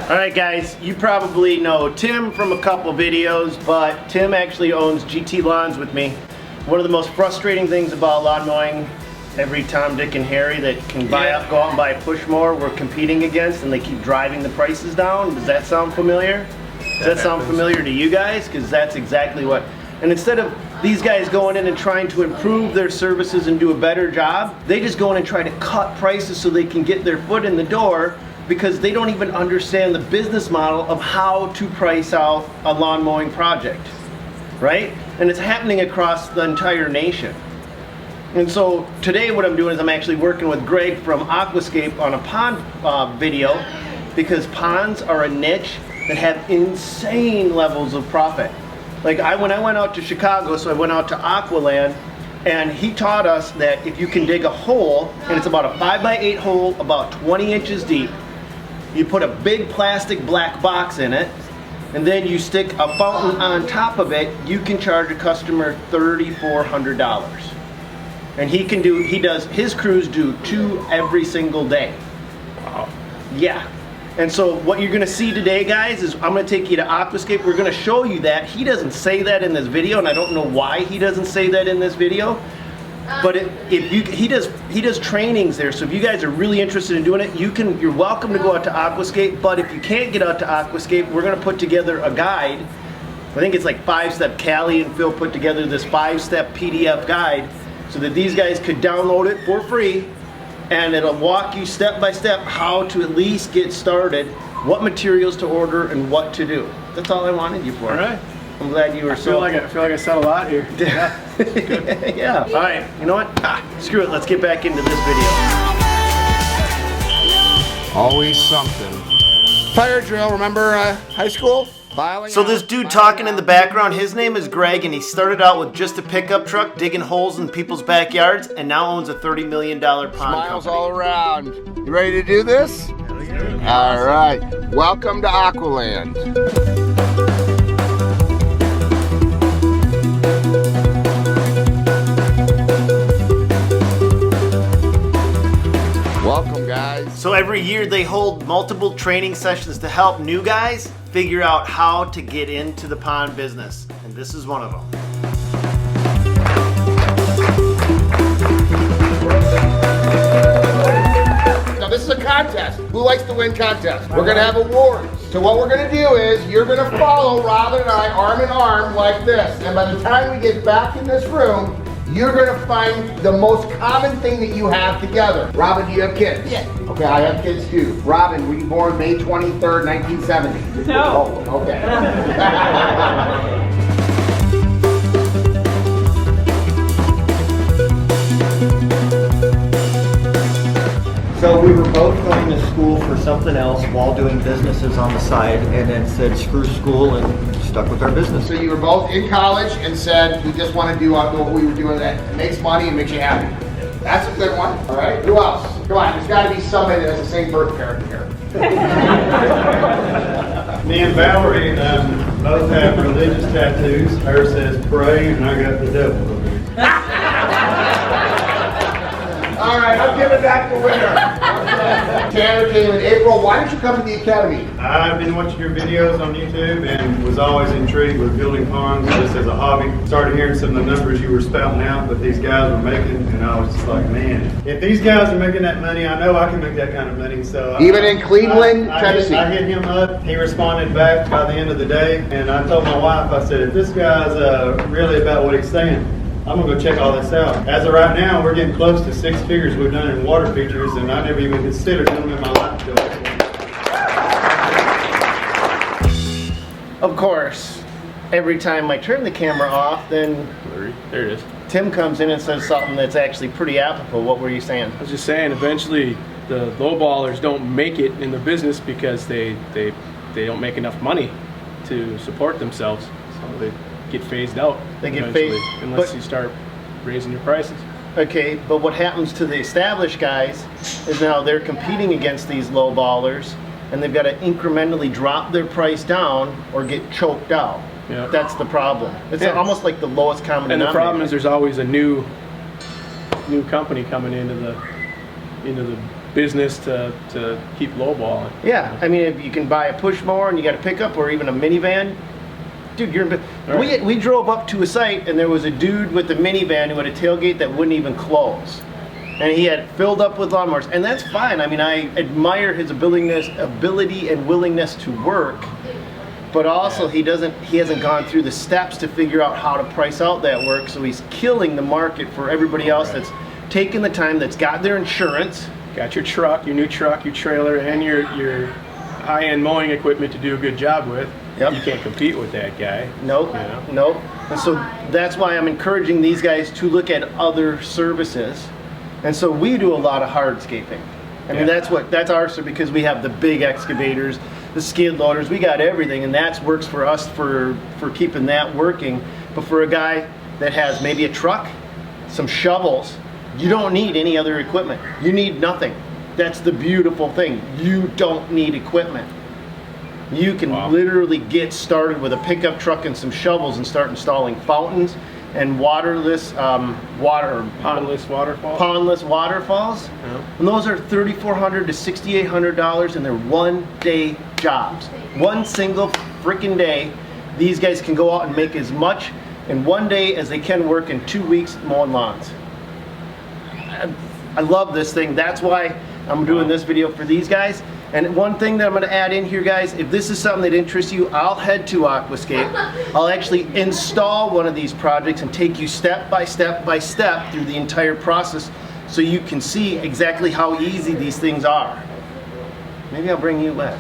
Alright guys, you probably know Tim from a couple videos, but Tim actually owns GT Lawns with me. One of the most frustrating things about lawn mowing, every Tom, Dick, and Harry that can go out and buy a push mower we're competing against, and they keep driving the prices down. Does that sound familiar? Does that sound familiar to you guys? Because that's exactly what. And instead of these guys going in and trying to improve their services and do a better job, they just go in and try to cut prices so they can get their foot in the door, because they don't even understand the business model of how to price out a lawn mowing project, right? And it's happening across the entire nation. And so today what I'm doing is I'm actually working with Greg from Aquascape on a pond video, because ponds are a niche that have insane levels of profit. Like when I went out to Chicago, so I went out to Aqualand, and he taught us that if you can dig a hole, and it's about a 5x8 hole, about 20 inches deep, you put a big plastic black box in it, and then you stick a fountain on top of it, you can charge a customer $3,400. And his crews do 2 every single day. Wow. Yeah. And so what you're gonna see today, guys, is I'm gonna take you to Aquascape. We're gonna show you that. He doesn't say that in this video, and I don't know why he doesn't say that in this video. But he does trainings there. So if you guys are really interested in doing it, you're welcome to go out to Aquascape. But if you can't get out to Aquascape, we're gonna put together a guide. I think it's like 5-step. Callie and Phil put together this 5-step PDF guide, so that these guys could download it for free, and it'll walk you step by step how to at least get started, what materials to order, and what to do. That's all I wanted you for. All right. I'm glad you were I feel like I said a lot here. Yeah. Yeah. All right. You know what? Screw it. Let's get back into this video. Always something. Fire drill. Remember high school? So this dude talking in the background, his name is Greg, and he started out with just a pickup truck digging holes in people's backyards, and now owns a $30 million pond Smiles company. all around. You ready to do this? All right. Welcome to Aqualand. Welcome, guys. So every year they hold multiple training sessions to help new guys figure out how to get into the pond business, and this is one of them. Now this is a contest. Who likes to win contests? We're gonna have awards. So what we're gonna do is you're gonna follow Robin and I arm in arm like this, and by the time we get back in this room, you're gonna find the most common thing that you have together. Robin, do you have kids? Yes. Okay, I have kids too. Robin, were you born May 23rd, 1970? No. Oh, okay. So we were both going to school for something else while doing businesses on the side, and then said screw school and stuck with our business. So you were both in college and said, we just want to do what we were doing that makes money and makes you happy. That's a good one, all right? Who else? Come on, there's got to be somebody that has the same birth parent here. Me and Valerie both have religious tattoos. Hers says pray, and I got the devil over here. All right, I'm giving that the winner. Tanner came in April. Why did you come to the academy? I've been watching your videos on YouTube and was always intrigued with building ponds just as a hobby. Started hearing some of the numbers you were spouting out that these guys were making, and I was just like, man, if these guys are making that money, I know I can make that kind of money. So Even in Cleveland, Tennessee? I hit him up. He responded back by the end of the day, and I told my wife, I said, if this guy's really about what he's saying, I'm gonna go check all this out. As of right now, we're getting close to 6 figures we've done in water features, and I never even considered them in my life until this one. Of course, every time I turn the camera off, then There it is. Tim comes in and says something that's actually pretty apropos. What were you saying? I was just saying, eventually the lowballers don't make it in the business because they don't make enough money to support themselves. So they get phased out. They get eventually, phased, unless but- you start raising your prices. Okay, but what happens to the established guys is now they're competing against these low ballers, and they've got to incrementally drop their price down or get choked out. Yeah. That's the problem. It's almost like the lowest common And the denominator. problem is there's always a new company coming into the into the business to keep lowballing. Yeah, I mean, if you can buy a push mower and you got a pickup or even a minivan, dude, you're in. Right. We drove up to a site and there was a dude with a minivan who had a tailgate that wouldn't even close, and he had filled up with lawnmowers, and that's fine. I mean, I admire his ability and willingness to work, but also he hasn't gone through the steps to figure out how to price out that work, so he's killing the market for everybody else that's taken the time, that's got their insurance. Got your truck, your new truck, your trailer, and your high-end mowing equipment to do a good job with. Yep. You can't compete with that guy. Nope, You know? nope. And so that's why I'm encouraging these guys to look at other services. And so we do a lot of hardscaping. I mean, Yeah. that's our service, because we have the big excavators, the skid loaders, we got everything, and that works for us for keeping that working. But for a guy that has maybe a truck, some shovels, you don't need any other equipment. You need nothing. That's the beautiful thing. You don't need equipment. You can Wow. literally get started with a pickup truck and some shovels and start installing fountains and Pondless waterfall. pondless waterfalls. Yeah. And those are $3,400 to $6,800, and they're one-day jobs. One single freaking day, these guys can go out and make as much in one day as they can work in 2 weeks mowing lawns. I love this thing. That's why I'm doing this video for these guys. And one thing that I'm going to add in here, guys, if this is something that interests you, I'll head to Aquascape. I'll actually install one of these projects and take you step by step by step through the entire process, so you can see exactly how easy these things are. Maybe I'll bring you with.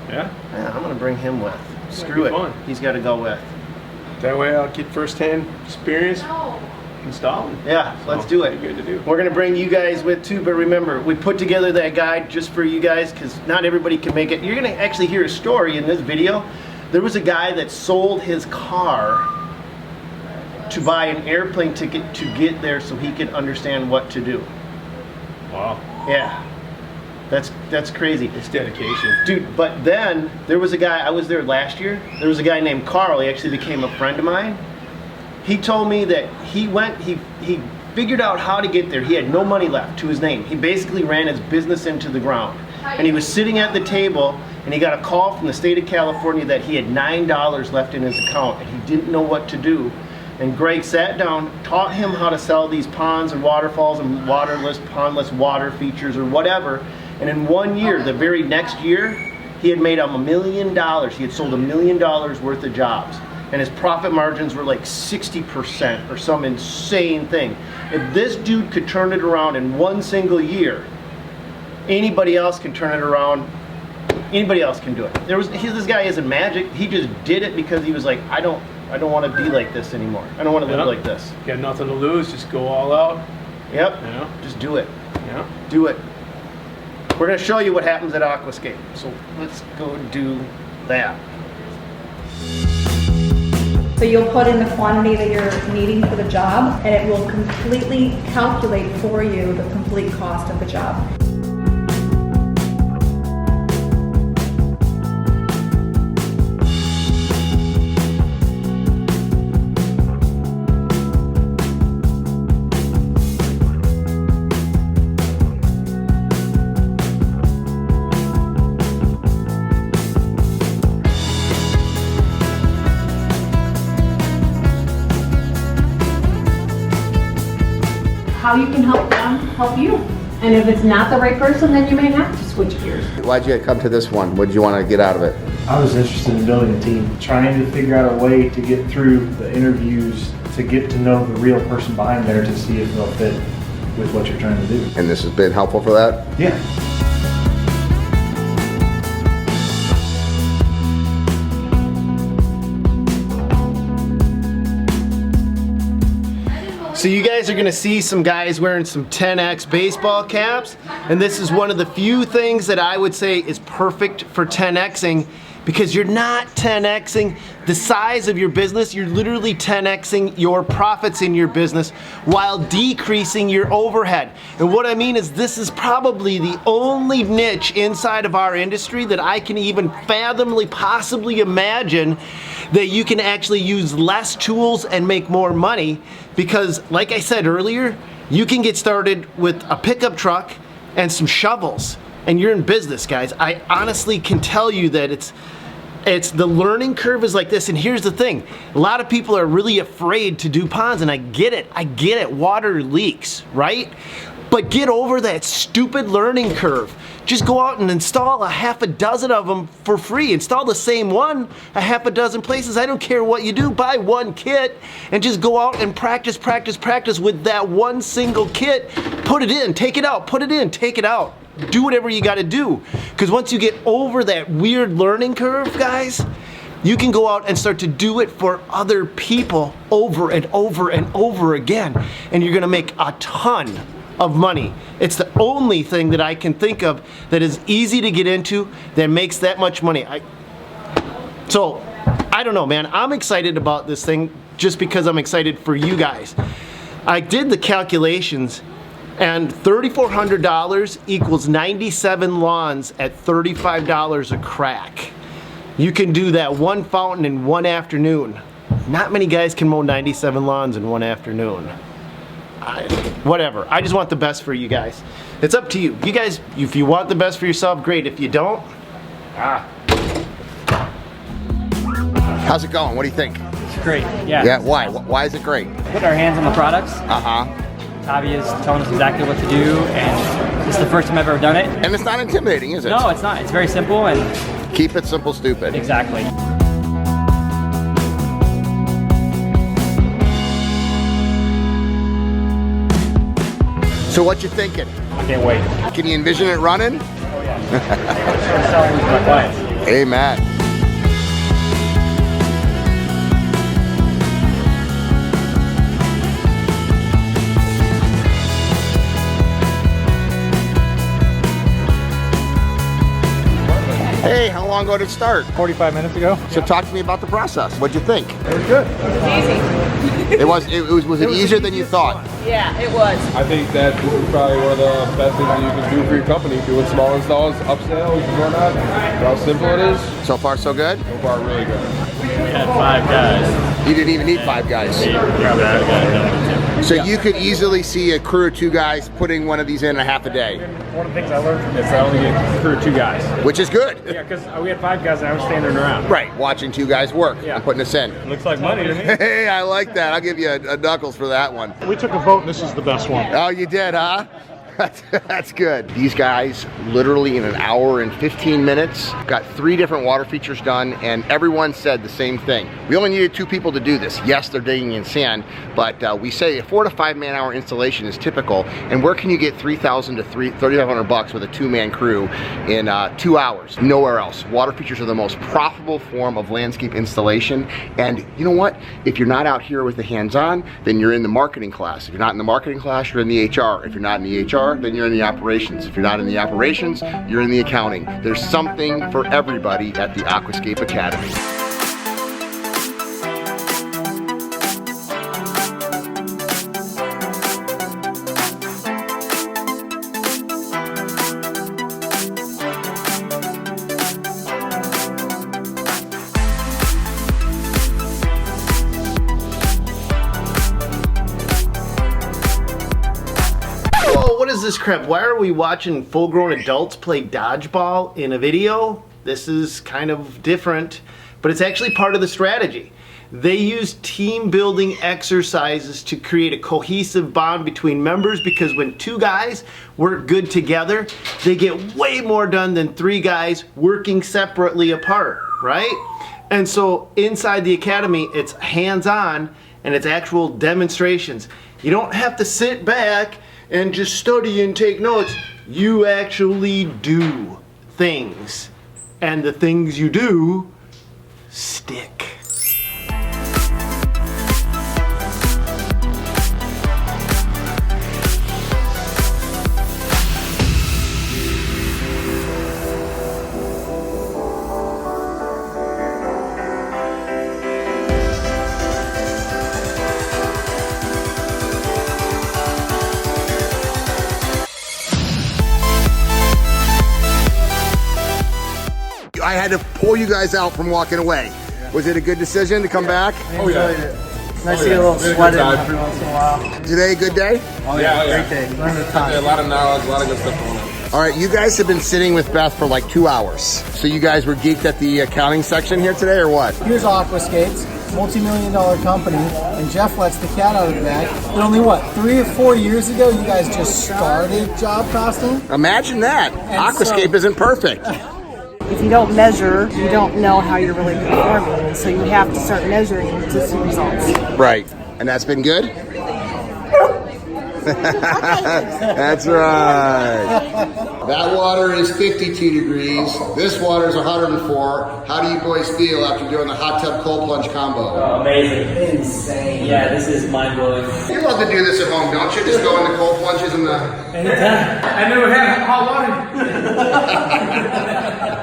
Yeah. Yeah, I'm going to bring him with. Screw be it. fun. He's got to go with. That way I'll get first-hand experience installing. Yeah, let's do it. Be good to do. We're going to bring you guys with too, but remember, we put together that guide just for you guys, because not everybody can make it. You're going to actually hear a story in this video. There was a guy that sold his car to buy an airplane ticket to get there so he could understand what to do. Wow. Yeah, that's crazy. It's dedication. Dude, but then there was a guy, I was there last year, there was a guy named Carl, he actually became a friend of mine. He told me that he figured out how to get there. He had no money left to his name. He basically ran his business into the ground. And he was sitting at the table, and he got a call from the state of California that he had $9 left in his account, and he didn't know what to do. And Greg sat down, taught him how to sell these ponds and waterfalls and pondless water features or whatever. And in 1 year, the very next year, he had made $1 million. He had sold $1 million worth of jobs. And his profit margins were like 60% or some insane thing. If this dude could turn it around in one single year, anybody else can turn it around. Anybody else can do it. This guy isn't magic. He just did it because he was like, I don't want to be like this anymore. I don't want to live like this. Got nothing to lose. Just go all out. Yep. Yeah. Just do it. Yeah. Do it. We're going to show you what happens at Aquascape. So let's go do that. So you'll put in the quantity that you're needing for the job, and it will completely calculate for you the complete cost of the job. How you can help them help you. And if it's not the right person, then you may have to switch gears. Why'd you come to this one? What did you want to get out of it? I was interested in building a team, trying to figure out a way to get through the interviews, to get to know the real person behind there, to see if they'll fit with what you're trying to do. And this has been helpful for that? Yeah. So you guys are gonna see some guys wearing some 10X baseball caps, and this is one of the few things that I would say is perfect for 10Xing, because you're not 10Xing the size of your business, you're literally 10Xing your profits in your business while decreasing your overhead. And what I mean is, this is probably the only niche inside of our industry that I can even fathomly possibly imagine that you can actually use less tools and make more money, because like I said earlier, You can get started with a pickup truck and some shovels, and you're in business, guys. I honestly can tell you that it's the learning curve is like this. And here's the thing, a lot of people are really afraid to do ponds, and I get it, water leaks, right? But get over that stupid learning curve. Just go out and install a half a dozen of them for free. Install the same one a half a dozen places. I don't care what you do, buy one kit and just go out and practice with that one single kit. Put it in, take it out, put it in, take it out. Do whatever you gotta do. Because once you get over that weird learning curve, guys, you can go out and start to do it for other people over and over and over again. And you're gonna make a ton of money. It's the only thing that I can think of that is easy to get into that makes that much money. So, I don't know, man. I'm excited about this thing just because I'm excited for you guys. I did the calculations, and $3,400 equals 97 lawns at $35 a crack. You can do that one fountain in one afternoon. Not many guys can mow 97 lawns in one afternoon. Whatever. I just want the best for you guys. It's up to you. You guys, if you want the best for yourself, great. If you don't, How's it going? What do you think? It's great, yeah. Yeah, why? Why is it great? Put our hands on the products. Uh-huh. Tavi is telling us exactly what to do, and this is the first time I've ever done it. And it's not intimidating, is it? No, it's not. It's very simple and... Keep it simple, stupid. Exactly. So what you thinking? I can't wait. Can you envision it running? Oh yeah. I'm selling to my clients. Amen. Hey, how long ago did it start? 45 minutes ago. So talk to me about the process. What'd you think? It was good. Was it easier than you thought? Yeah, it was. I think that this is probably one of the best things that you can do for your company, doing small installs, upsells, and whatnot. How simple it is. So far, so good? So far, really good. We had 5 guys. You didn't even need 5 guys. So you could easily see a crew of 2 guys putting one of these in a half a day. One of the things I learned from It's only a crew of 2 guys. Which is good. yeah, because we had 5 guys and I was standing around. Right, watching 2 guys work and putting this in. Looks like money to me. Hey, I like that. I'll give you a knuckles for that one. We took a vote and this is the best one. Oh, you did, huh? That's good. These guys, literally in an hour and 15 minutes, got 3 different water features done, and everyone said the same thing. We only needed 2 people to do this. Yes, they're digging in sand, but we say a 4 to 5 man-hour installation is typical. And where can you get $3,000 to $3,500 with a 2-man crew in 2 hours? Nowhere else. Water features are the most profitable form of landscape installation. And you know what? If you're not out here with the hands-on, then you're in the marketing class. If you're not in the marketing class, you're in the HR. If you're not in the HR, then you're in the operations. If you're not in the operations, you're in the accounting. There's something for everybody at the Aquascape Academy. What is this crap? Why are we watching full-grown adults play dodgeball in a video? This is kind of different, but it's actually part of the strategy. They use team building exercises to create a cohesive bond between members, because when 2 guys work good together, they get way more done than 3 guys working separately apart, right? And so inside the academy, it's hands-on and it's actual demonstrations. You don't have to sit back and just study and take notes. You actually do things, and the things you do stick. I had to pull you guys out from walking away. Was it a good decision to come back? Oh yeah. Nice to get a little sweat in every once in a while. Today a good day? Oh yeah, great day. Learn the time. A lot of knowledge, a lot of good stuff going on. All right, you guys have been sitting with Beth for like 2 hours. So you guys were geeked at the accounting section here today or what? Here's Aquascapes, multi-million-dollar company, and Jeff lets the cat out of the bag. But only what, 3 or 4 years ago, you guys just started job costing? Imagine that. Aquascape isn't perfect. If you don't measure, you don't know how you're really performing. And so you have to start measuring to see results. Right. And that's been good? That's right. That water is 52 degrees. This water is 104. How do you boys feel after doing the hot tub cold plunge combo? Oh, amazing. Insane. Yeah, this is mind blowing. You love to do this at home, don't you? Just go in the cold plunges and the... Anytime. I never had hot water.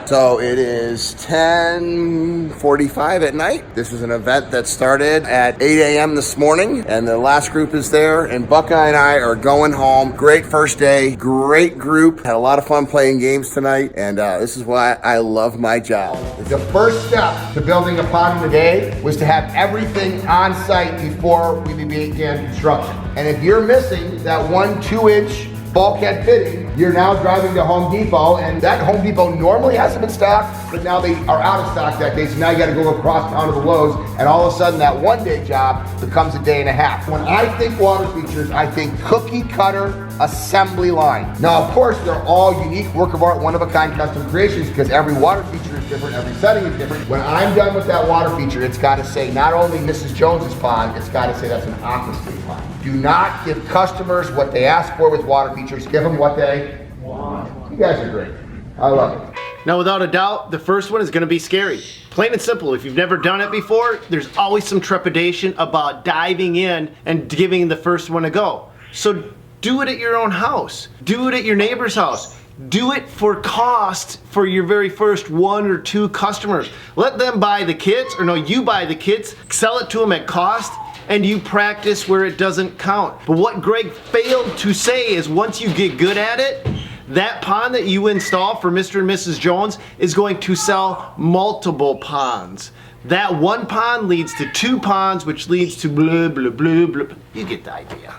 So it is 10:45 at night. This is an event that started at 8 a.m. this morning, and the last group is there, and Buckeye and I are going home. Great first day, great group. Had a lot of fun playing games tonight, and this is why I love my job. The first step to building a pond in a day was to have everything on site before we began construction. And if you're missing that 1 2-inch bulkhead fitting, you're now driving to Home Depot, and that Home Depot normally has them in stock, but now they are out of stock that day, so now you gotta go across town to the Lowe's, and all of a sudden that 1-day job becomes a day and a half. When I think water features, I think cookie cutter assembly line. Now, of course, they're all unique work of art, one-of-a-kind custom creations, because every water feature is different, every setting is different. When I'm done with that water feature, it's gotta say not only Mrs. Jones's pond, it's gotta say that's an Aquascape pond. Do not give customers what they ask for with water features. Give them what they want. You guys are great. I love it. Now, without a doubt, the first one is going to be scary. Plain and simple. If you've never done it before, there's always some trepidation about diving in and giving the first one a go. So do it at your own house. Do it at your neighbor's house. Do it for cost for your very first 1 or 2 customers. Let them buy the kits, or no, you buy the kits, sell it to them at cost, and you practice where it doesn't count. But what Greg failed to say is once you get good at it, that pond that you install for Mr. and Mrs. Jones is going to sell multiple ponds. That one pond leads to 2 ponds, which leads to blah, blah, blah, blah. You get the idea.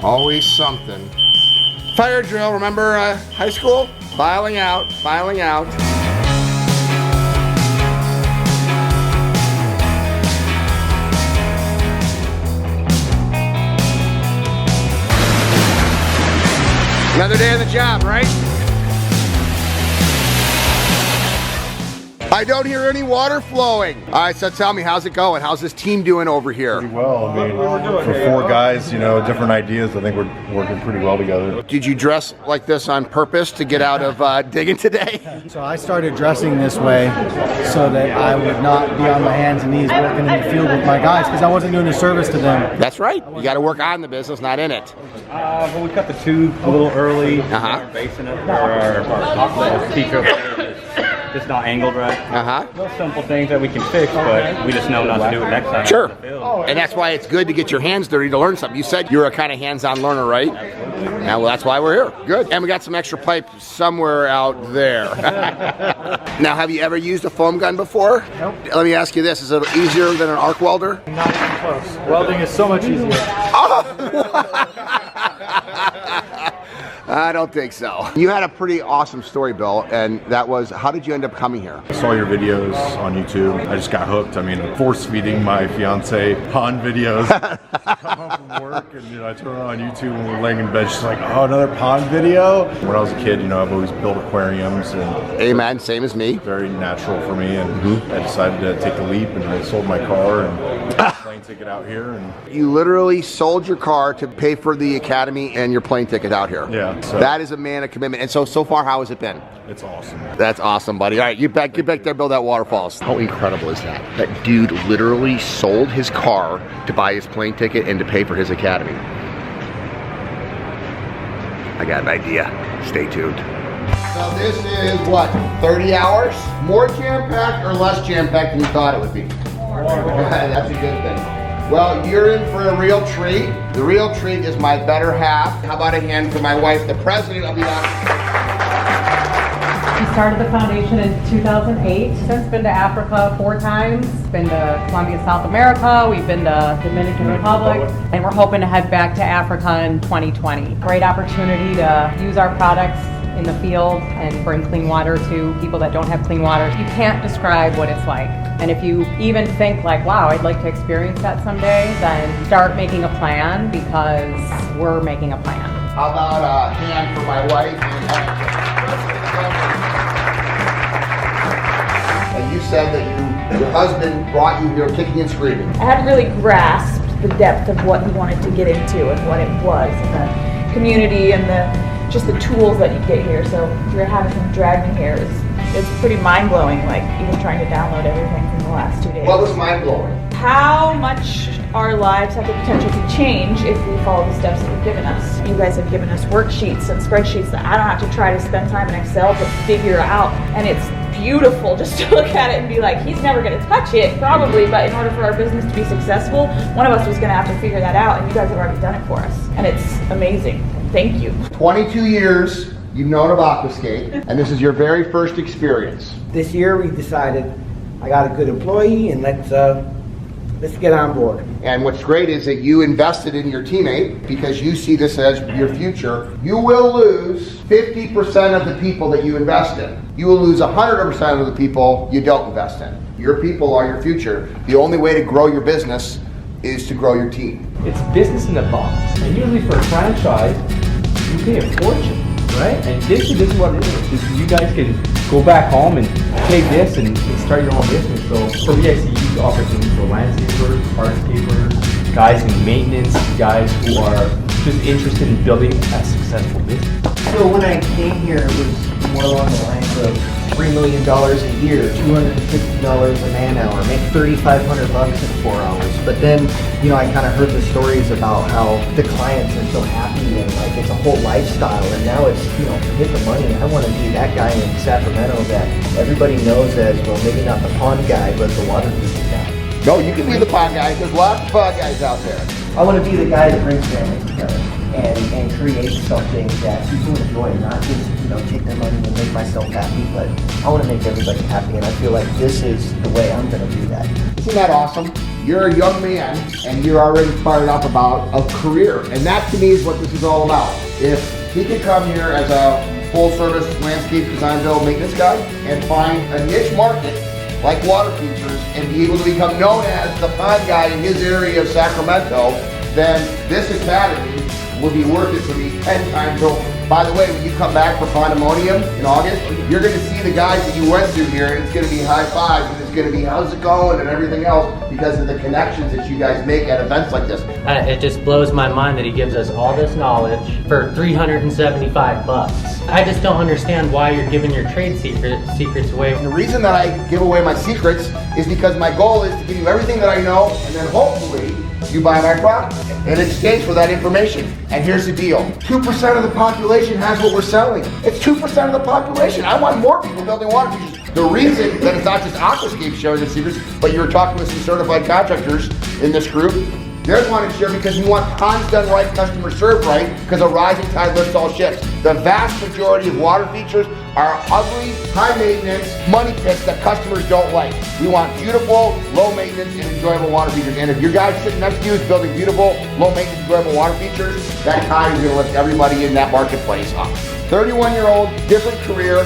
Always something. Fire drill, remember high school? Filing out, filing out. Another day on the job, right? I don't hear any water flowing. All right, so tell me, how's it going? How's this team doing over here? Pretty well. I mean, for 4 guys, you know, different ideas, I think we're working pretty well together. Did you dress like this on purpose to get out of digging today? So I started dressing this way so that I would not be on my hands and knees working in the field with my guys, because I wasn't doing a service to them. That's right. You got to work on the business, not in it. Well, we cut the tube a little early. Basing it for our Aqualand teacher. Just not angled right. Those simple things that we can fix, but we just know not to do it next time. Sure. And that's why it's good to get your hands dirty to learn something. You said you're a kind of hands-on learner, right? Absolutely. Well, that's why we're here. Good. And we got some extra pipe somewhere out there. Now, have you ever used a foam gun before? Nope. Let me ask you this. Is it easier than an arc welder? Not even close. Welding is so much easier. I don't think so. You had a pretty awesome story, Bill, and that was, how did you end up coming here? I saw your videos on YouTube. I just got hooked. I mean, force feeding my fiance pond videos. Come home from work and, you know, I turn on YouTube and we're laying in bed. She's like, oh, another pond video? When I was a kid, you know, I've always built aquariums. And amen, same as me. Very natural for me, and I decided to take the leap, and I sold my car and plane ticket out here, and You literally sold your car to pay for the academy and your plane ticket out here. yeah, so That is a man of commitment. And so far, how has it been? it's awesome. That's awesome, buddy. All right, get back there, build that waterfalls. How incredible is that? That dude literally sold his car to buy his plane ticket and to pay for his academy. I got an idea. Stay tuned. So this is what, 30 hours? More jam-packed or less jam-packed than you thought it would be? More. That's a good thing. Well, you're in for a real treat. The real treat is my better half. How about a hand for my wife, the president of the We started the foundation in 2008. Since been to Africa 4 times, been to Colombia, South America, we've been to Dominican Republic, and we're hoping to head back to Africa in 2020. Great opportunity to use our products in the field and bring clean water to people that don't have clean water. You can't describe what it's like. And if you even think like, wow, I'd like to experience that someday, then start making a plan, because we're making a plan. How about a hand for my wife? And you said that your husband brought you here kicking and screaming. I hadn't really grasped the depth of what he wanted to get into and what it was, and the community and just the tools that you get here. So you're having him drag me here it's pretty mind-blowing, like even trying to download everything from the last 2 days. What was mind-blowing? How much our lives have the potential to change if we follow the steps that you've given us. You guys have given us worksheets and spreadsheets that I don't have to try to spend time in Excel to figure out, and it's beautiful just to look at it and be like, he's never going to touch it, probably, but in order for our business to be successful, one of us was going to have to figure that out, and you guys have already done it for us, and it's amazing. Thank you. 22 years you've known of Aquascape, and this is your very first experience. This year we decided I got a good employee, and let's get on board. And what's great is that you invested in your teammate because you see this as your future. You will lose 50% of the people that you invest in. You will lose 100% of the people you don't invest in. Your people are your future. The only way to grow your business is to grow your team. It's business in a box, and usually for a franchise, you pay a fortune, right? And this is what it is. You guys can go back home and take this and start your own business. So for me, I see huge opportunities for landscapers, hardscapers, guys in maintenance, guys who are just interested in building a successful business. So when I came here, it was more along the lines of $3 million a year, $250 a man hour, make $3,500 in 4 hours. But then, I kind of heard the stories about how the clients are so happy and like it's a whole lifestyle. And now it's, forget the money. I want to be that guy in Sacramento that everybody knows as, well, maybe not the pond guy, but the water feature guy. No, you can be the pond guy. There's lots of pond guys out there. I want to be the guy that brings families together and create something that people enjoy, not just, take their money and make myself happy, but I want to make everybody happy, and I feel like this is the way I'm going to do that. Isn't that awesome? You're a young man, and you're already fired up about a career, and that to me is what this is all about. If he could come here as a full-service landscape design build maintenance guy and find a niche market like water features and be able to become known as the pond guy in his area of Sacramento, then this academy will be worth it for me 10 times over. By the way, when you come back for Pandemonium in August, you're going to see the guys that you went through here, and it's going to be high fives, and it's going to be how's it going and everything else because of the connections that you guys make at events like this. It just blows my mind that he gives us all this knowledge for $375. I just don't understand why you're giving your trade secrets away. And the reason that I give away my secrets is because my goal is to give you everything that I know, and then hopefully you buy my product in exchange for that information. And here's the deal. 2% of the population has what we're selling. It's 2% of the population. I want more people building water features. The reason that it's not just Aquascape sharing the secrets, but you're talking with some certified contractors in this group, they're wanting to share because we want ponds done right, customer served right, because a rising tide lifts all ships. The vast majority of water features are ugly, high maintenance, money pits that customers don't like. We want beautiful, low maintenance, and enjoyable water features. And if your guy sitting next to you is building beautiful, low maintenance, enjoyable water features, that tide is going to lift everybody in that marketplace up. 31-year-old, different career,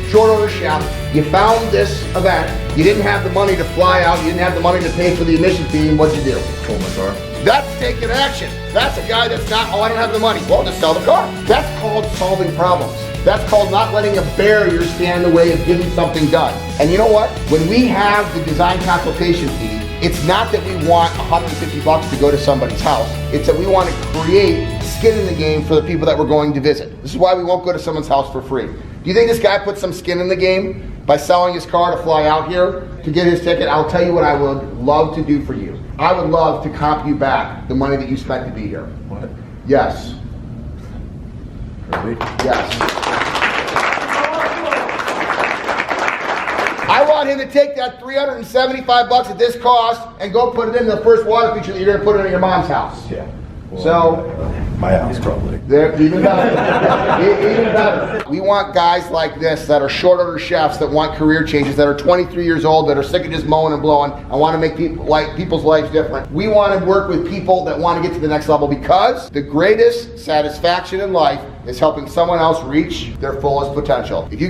short order chef. You found this event. You didn't have the money to fly out. You didn't have the money to pay for the admission fee. And what'd you do? Sold my car. That's taking action. That's a guy that's not, I don't have the money. Well, just sell the car. That's called solving problems. That's called not letting a barrier stand in the way of getting something done. And you know what? When we have the design consultation fee It's not that we want $150 to go to somebody's house. It's that we want to create skin in the game for the people that we're going to visit. This is why we won't go to someone's house for free. Do you think this guy put some skin in the game by selling his car to fly out here to get his ticket? I'll tell you what I would love to do for you. I would love to comp you back the money that you spent to be here. What? Yes. Really? Yes. I want him to take that $375 that this cost and go put it in the first water feature that you're going to put it in your mom's house. Yeah. Well, So, my house probably. they're even better. Even better. We want guys like this that are short order chefs that want career changes, that are 23 years old, that are sick of just mowing and blowing. I want to make people's lives different. We want to work with people that want to get to the next level, because the greatest satisfaction in life is helping someone else reach their fullest potential. If you can